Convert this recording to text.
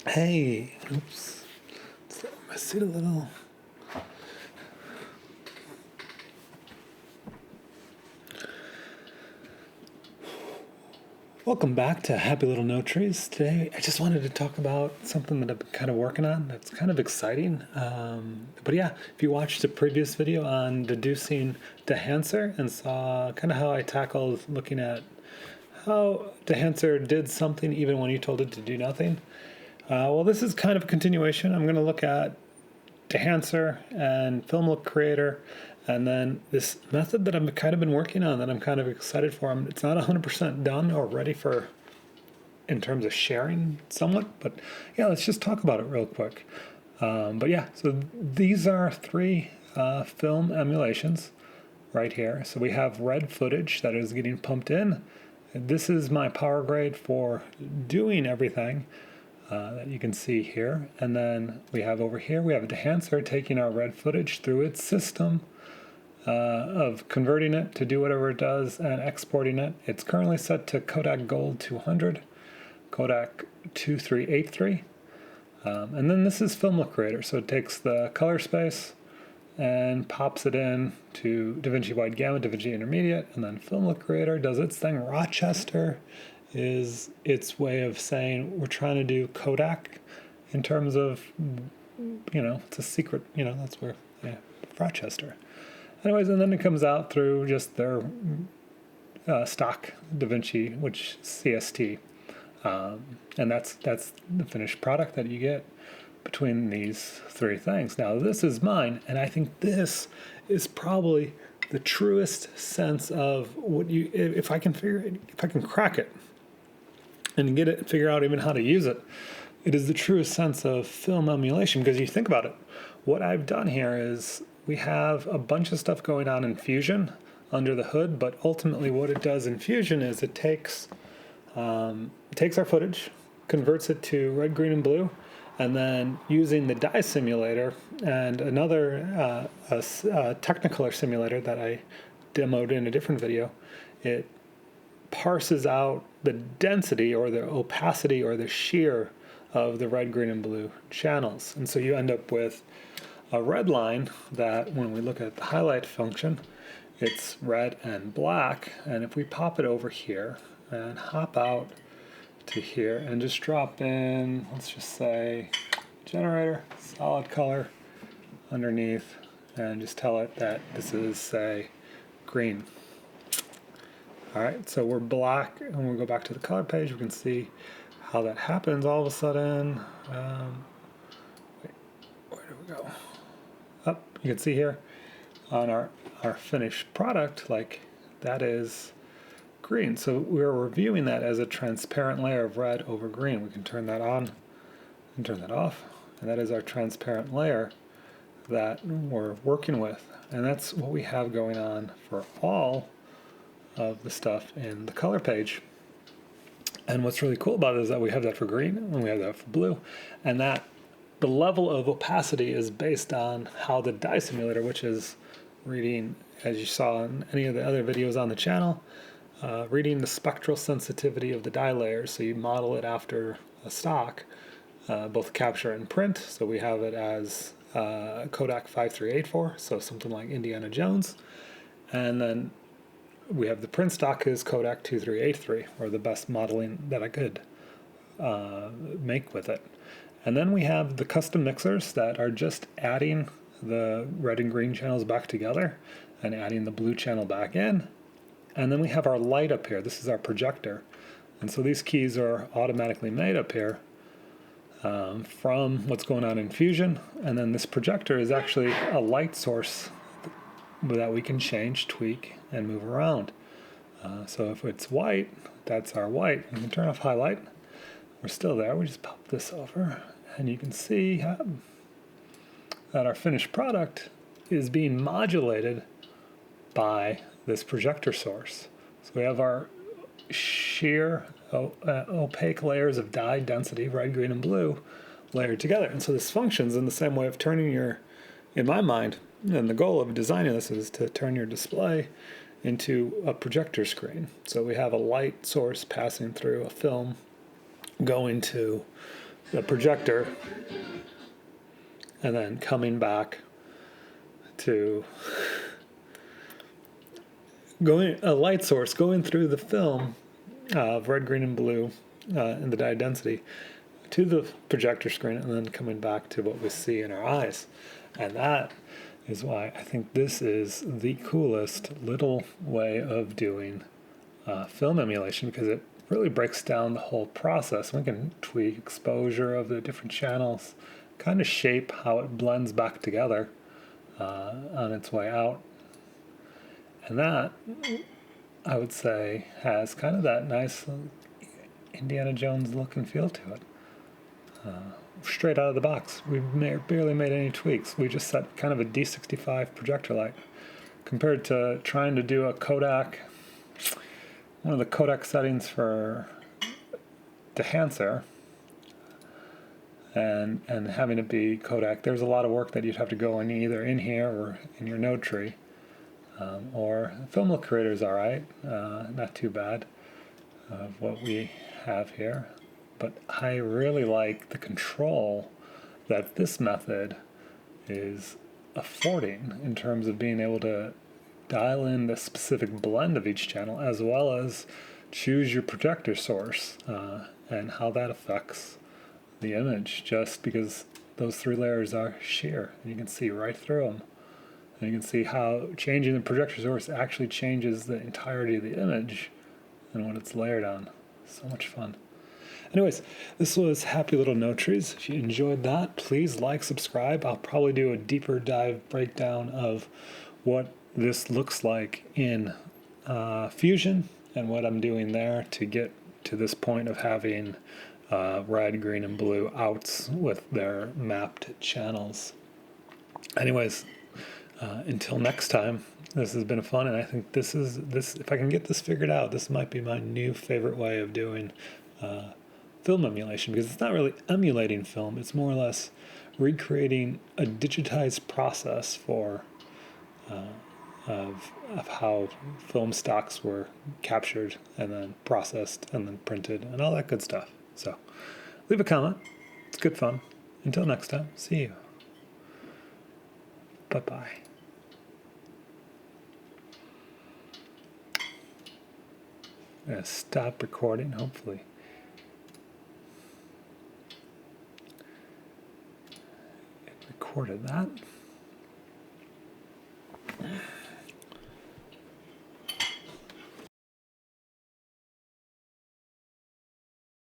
Hey, oops. Set my seat a little. Welcome back to Happy Little No Trees. Today, I just wanted to talk about something that I've been kind of working on that's kind of exciting. But yeah, if you watched a previous video on deducing DEHANCER and saw kind of how I tackled looking at how DEHANCER did something even when you told it to do nothing. Well, this is kind of a continuation. I'm going to look at DEHANCER and Film Look Creator, and then this method that I've kind of been working on that I'm kind of excited for. It's not 100% done or ready for in terms of sharing somewhat, but yeah, let's just talk about it real quick. But yeah, so these are three film emulations right here. So we have red footage that is getting pumped in. This is my power grade for doing everything. That you can see here. And then we have over here, we have a DEHANCER taking our red footage through its system of converting it to do whatever it does and exporting it. It's currently set to Kodak Gold 200, Kodak 2383. And then this is Film Look Creator. So it takes the color space and pops it in to Davinci Wide Gamut, Davinci Intermediate, and then Film Look Creator does its thing. Rochester is its way of saying we're trying to do Kodak in terms of, it's a secret, that's where, yeah, Rochester. Anyways, and then it comes out through just their stock DaVinci, which CST. And that's the finished product that you get between these three things. Now, this is mine, and I think this is probably the truest sense of what if I can crack it, and get it, figure out even how to use it. It is the truest sense of film emulation, because you think about it. What I've done here is we have a bunch of stuff going on in Fusion under the hood, but ultimately what it does in Fusion is it takes our footage, converts it to red, green, and blue, and then using the dye simulator and another Technicolor simulator that I demoed in a different video, it parses out the density or the opacity or the shear of the red, green, and blue channels. And so you end up with a red line that when we look at the highlight function, it's red and black. And if we pop it over here and hop out to here and just drop in, let's just say generator, solid color underneath, and just tell it that this is, say, green. All right, so we're black, and when we go back to the color page, we can see how that happens all of a sudden. Where do we go? Up, you can see here on our finished product, like that is green. So we're reviewing that as a transparent layer of red over green. We can turn that on and turn that off, and that is our transparent layer that we're working with. And that's what we have going on for all of the stuff in the color page. And what's really cool about it is that we have that for green and we have that for blue, and that the level of opacity is based on how the dye simulator, which is reading, as you saw in any of the other videos on the channel, reading the spectral sensitivity of the dye layers. So you model it after a stock, both capture and print. So we have it as Kodak 5384, so something like Indiana Jones. And then we have the print stock is Kodak 2383, or the best modeling that I could make with it. And then we have the custom mixers that are just adding the red and green channels back together and adding the blue channel back in. And then we have our light up here. This is our projector. And so these keys are automatically made up here from what's going on in Fusion. And then this projector is actually a light source that we can change, tweak, and move around. So if it's white, that's our white. We can turn off highlight. We're still there. We just pop this over, and you can see that our finished product is being modulated by this projector source. So we have our sheer opaque layers of dye density, red, green, and blue, layered together. And so this functions in the same way of turning in my mind, and the goal of designing this is to turn your display into a projector screen. So we have a light source passing through a film going to the projector and then coming back to a light source going through the film of red, green, and blue in the dye density to the projector screen and then coming back to what we see in our eyes. And that is why I think this is the coolest little way of doing film emulation, because it really breaks down the whole process. We can tweak exposure of the different channels, kind of shape how it blends back together on its way out. And that, I would say, has kind of that nice Indiana Jones look and feel to it. Straight out of the box. We've barely made any tweaks. We just set kind of a D65 projector light. Compared to trying to do a Kodak, one of the Kodak settings for DEHANCER, and having it be Kodak, there's a lot of work that you'd have to go in either in here or in your node tree. Or Film Creator is alright, not too bad of what we have here. But I really like the control that this method is affording in terms of being able to dial in the specific blend of each channel, as well as choose your projector source and how that affects the image, just because those three layers are sheer and you can see right through them. And you can see how changing the projector source actually changes the entirety of the image and what it's layered on. So much fun. Anyways, this was Happy Little Node Trees. If you enjoyed that, please like, subscribe. I'll probably do a deeper dive breakdown of what this looks like in Fusion and what I'm doing there to get to this point of having red, green, and blue outs with their mapped channels. Anyways, until next time, this has been fun, and I think this if I can get this figured out, this might be my new favorite way of doing film emulation, because it's not really emulating film, it's more or less recreating a digitized process for of how film stocks were captured and then processed and then printed and all that good stuff. So leave a comment. It's good fun. Until next time, see you. Bye-bye. I'm going to stop recording, hopefully. It recorded that.